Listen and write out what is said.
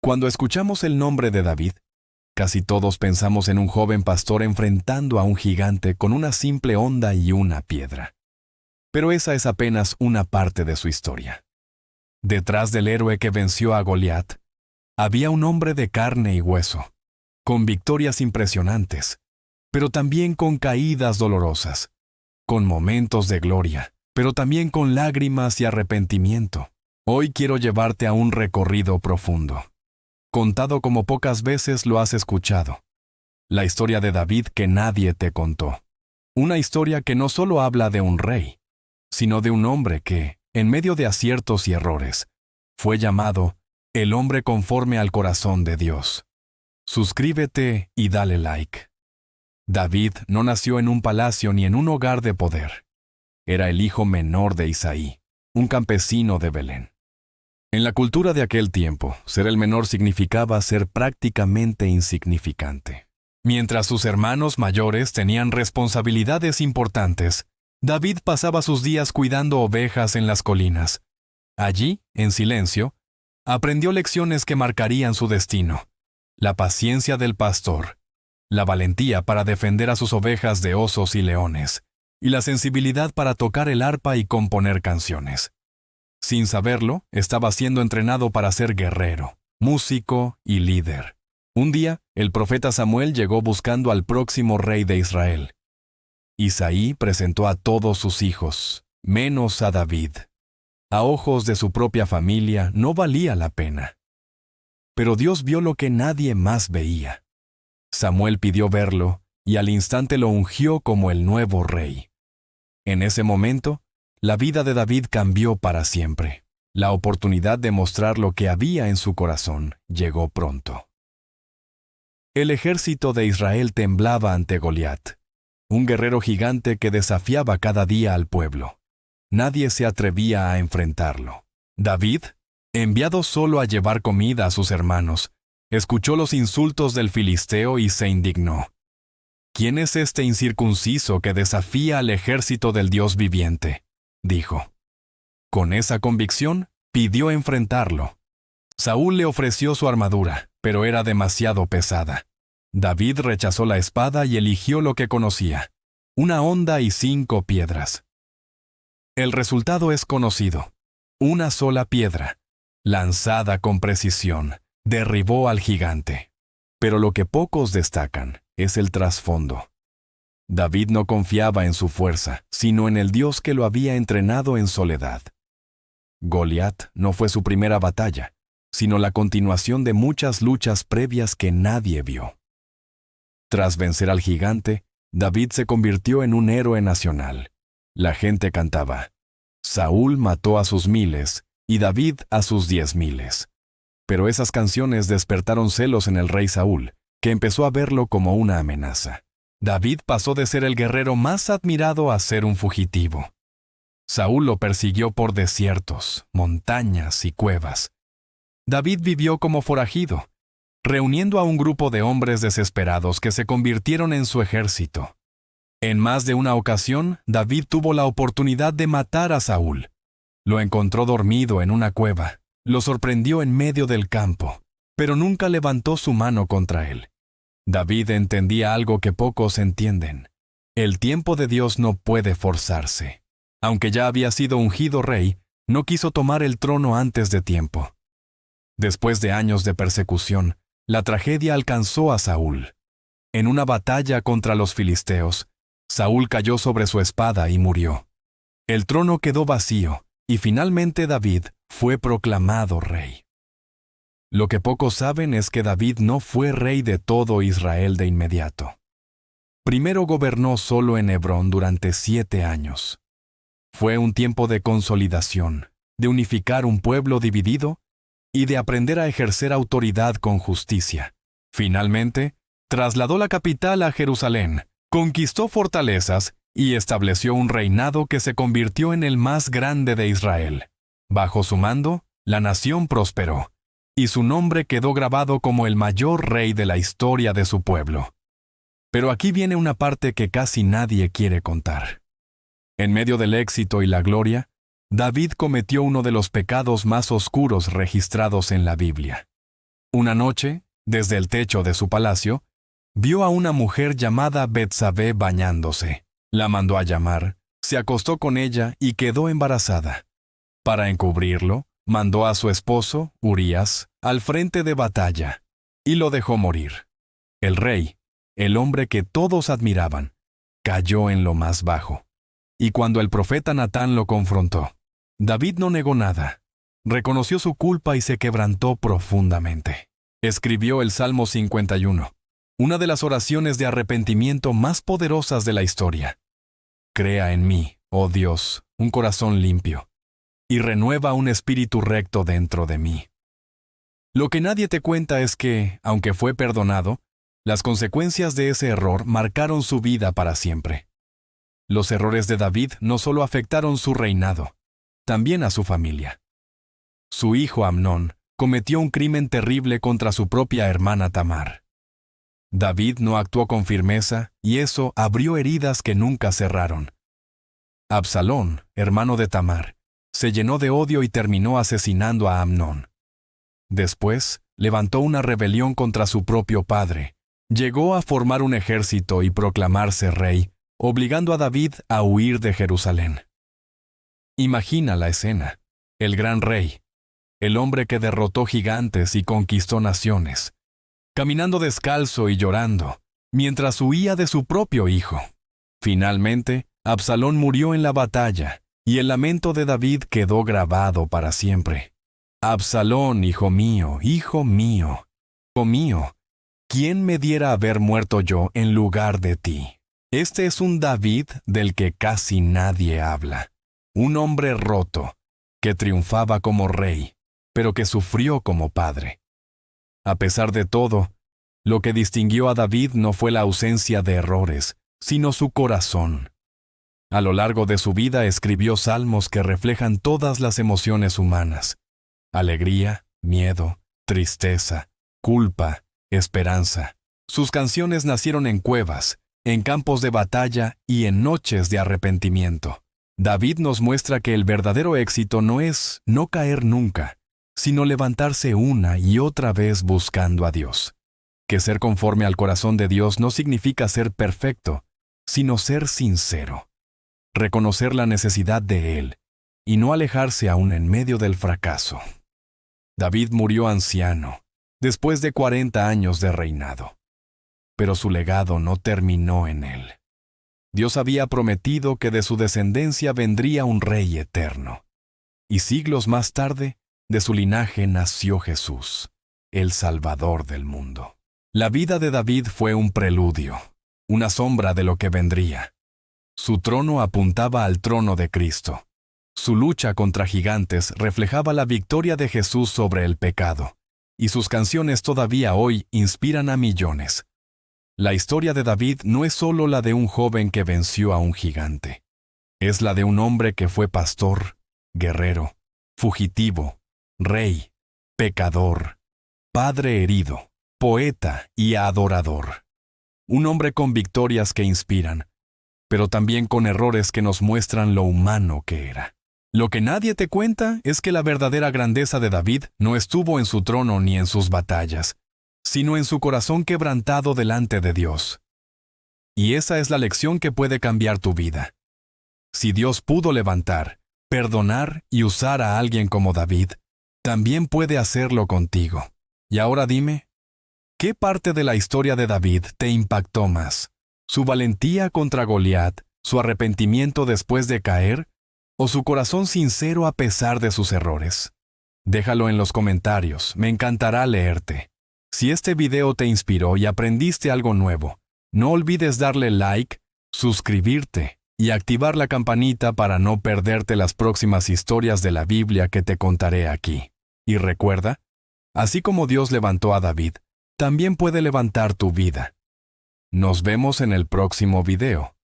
Cuando escuchamos el nombre de David, casi todos pensamos en un joven pastor enfrentando a un gigante con una simple honda y una piedra. Pero esa es apenas una parte de su historia. Detrás del héroe que venció a Goliat, había un hombre de carne y hueso, con victorias impresionantes, pero también con caídas dolorosas, con momentos de gloria, pero también con lágrimas y arrepentimiento. Hoy quiero llevarte a un recorrido profundo, contado como pocas veces lo has escuchado. La historia de David que nadie te contó. Una historia que no solo habla de un rey, sino de un hombre que, en medio de aciertos y errores, fue llamado el hombre conforme al corazón de Dios. Suscríbete y dale like. David no nació en un palacio ni en un hogar de poder. Era el hijo menor de Isaí, un campesino de Belén. En la cultura de aquel tiempo, ser el menor significaba ser prácticamente insignificante. Mientras sus hermanos mayores tenían responsabilidades importantes, David pasaba sus días cuidando ovejas en las colinas. Allí, en silencio, aprendió lecciones que marcarían su destino: la paciencia del pastor, la valentía para defender a sus ovejas de osos y leones, y la sensibilidad para tocar el arpa y componer canciones. Sin saberlo, estaba siendo entrenado para ser guerrero, músico y líder. Un día, el profeta Samuel llegó buscando al próximo rey de Israel. Isaí presentó a todos sus hijos, menos a David. A ojos de su propia familia no valía la pena. Pero Dios vio lo que nadie más veía. Samuel pidió verlo y al instante lo ungió como el nuevo rey. En ese momento, la vida de David cambió para siempre. La oportunidad de mostrar lo que había en su corazón llegó pronto. El ejército de Israel temblaba ante Goliat, un guerrero gigante que desafiaba cada día al pueblo. Nadie se atrevía a enfrentarlo. David, enviado solo a llevar comida a sus hermanos, escuchó los insultos del filisteo y se indignó. ¿Quién es este incircunciso que desafía al ejército del Dios viviente?, dijo. Con esa convicción, pidió enfrentarlo. Saúl le ofreció su armadura, pero era demasiado pesada. David rechazó la espada y eligió lo que conocía: una honda y 5 piedras. El resultado es conocido. Una sola piedra, lanzada con precisión, derribó al gigante. Pero lo que pocos destacan es el trasfondo. David no confiaba en su fuerza, sino en el Dios que lo había entrenado en soledad. Goliat no fue su primera batalla, sino la continuación de muchas luchas previas que nadie vio. Tras vencer al gigante, David se convirtió en un héroe nacional. La gente cantaba: Saúl mató a sus 1000 y David a sus 10,000. Pero esas canciones despertaron celos en el rey Saúl, que empezó a verlo como una amenaza. David pasó de ser el guerrero más admirado a ser un fugitivo. Saúl lo persiguió por desiertos, montañas y cuevas. David vivió como forajido, reuniendo a un grupo de hombres desesperados que se convirtieron en su ejército. En más de una ocasión, David tuvo la oportunidad de matar a Saúl. Lo encontró dormido en una cueva, lo sorprendió en medio del campo, pero nunca levantó su mano contra él. David entendía algo que pocos entienden: el tiempo de Dios no puede forzarse. Aunque ya había sido ungido rey, no quiso tomar el trono antes de tiempo. Después de años de persecución, la tragedia alcanzó a Saúl. En una batalla contra los filisteos, Saúl cayó sobre su espada y murió. El trono quedó vacío, y finalmente David fue proclamado rey. Lo que pocos saben es que David no fue rey de todo Israel de inmediato. Primero gobernó solo en Hebrón durante 7 años. Fue un tiempo de consolidación, de unificar un pueblo dividido y de aprender a ejercer autoridad con justicia. Finalmente, trasladó la capital a Jerusalén, conquistó fortalezas y estableció un reinado que se convirtió en el más grande de Israel. Bajo su mando, la nación prosperó, y su nombre quedó grabado como el mayor rey de la historia de su pueblo. Pero aquí viene una parte que casi nadie quiere contar. En medio del éxito y la gloria, David cometió uno de los pecados más oscuros registrados en la Biblia. Una noche, desde el techo de su palacio, vio a una mujer llamada Betsabé bañándose. La mandó a llamar, se acostó con ella y quedó embarazada. Para encubrirlo, mandó a su esposo, Urías, al frente de batalla, y lo dejó morir. El rey, el hombre que todos admiraban, cayó en lo más bajo. Y cuando el profeta Natán lo confrontó, David no negó nada. Reconoció su culpa y se quebrantó profundamente. Escribió el Salmo 51, una de las oraciones de arrepentimiento más poderosas de la historia. Crea en mí, oh Dios, un corazón limpio, y renueva un espíritu recto dentro de mí. Lo que nadie te cuenta es que, aunque fue perdonado, las consecuencias de ese error marcaron su vida para siempre. Los errores de David no solo afectaron su reinado, también a su familia. Su hijo Amnón cometió un crimen terrible contra su propia hermana Tamar. David no actuó con firmeza y eso abrió heridas que nunca cerraron. Absalón, hermano de Tamar, se llenó de odio y terminó asesinando a Amnón. Después, levantó una rebelión contra su propio padre. Llegó a formar un ejército y proclamarse rey, obligando a David a huir de Jerusalén. Imagina la escena. El gran rey, el hombre que derrotó gigantes y conquistó naciones, caminando descalzo y llorando, mientras huía de su propio hijo. Finalmente, Absalón murió en la batalla, y el lamento de David quedó grabado para siempre. Absalón, hijo mío, hijo mío, hijo mío, ¿quién me diera haber muerto yo en lugar de ti? Este es un David del que casi nadie habla. Un hombre roto, que triunfaba como rey, pero que sufrió como padre. A pesar de todo, lo que distinguió a David no fue la ausencia de errores, sino su corazón. A lo largo de su vida escribió salmos que reflejan todas las emociones humanas: alegría, miedo, tristeza, culpa, esperanza. Sus canciones nacieron en cuevas, en campos de batalla y en noches de arrepentimiento. David nos muestra que el verdadero éxito no es no caer nunca, sino levantarse una y otra vez buscando a Dios. Que ser conforme al corazón de Dios no significa ser perfecto, sino ser sincero. Reconocer la necesidad de Él y no alejarse aún en medio del fracaso. David murió anciano, después de 40 años de reinado. Pero su legado no terminó en él. Dios había prometido que de su descendencia vendría un rey eterno. Y siglos más tarde, de su linaje nació Jesús, el Salvador del mundo. La vida de David fue un preludio, una sombra de lo que vendría. Su trono apuntaba al trono de Cristo. Su lucha contra gigantes reflejaba la victoria de Jesús sobre el pecado, y sus canciones todavía hoy inspiran a millones. La historia de David no es solo la de un joven que venció a un gigante. Es la de un hombre que fue pastor, guerrero, fugitivo, rey, pecador, padre herido, poeta y adorador. Un hombre con victorias que inspiran, pero también con errores que nos muestran lo humano que era. Lo que nadie te cuenta es que la verdadera grandeza de David no estuvo en su trono ni en sus batallas, sino en su corazón quebrantado delante de Dios. Y esa es la lección que puede cambiar tu vida. Si Dios pudo levantar, perdonar y usar a alguien como David, también puede hacerlo contigo. Y ahora dime, ¿qué parte de la historia de David te impactó más? ¿Su valentía contra Goliat, su arrepentimiento después de caer, o su corazón sincero a pesar de sus errores? Déjalo en los comentarios, me encantará leerte. Si este video te inspiró y aprendiste algo nuevo, no olvides darle like, suscribirte y activar la campanita para no perderte las próximas historias de la Biblia que te contaré aquí. Y recuerda, así como Dios levantó a David, también puede levantar tu vida. Nos vemos en el próximo video.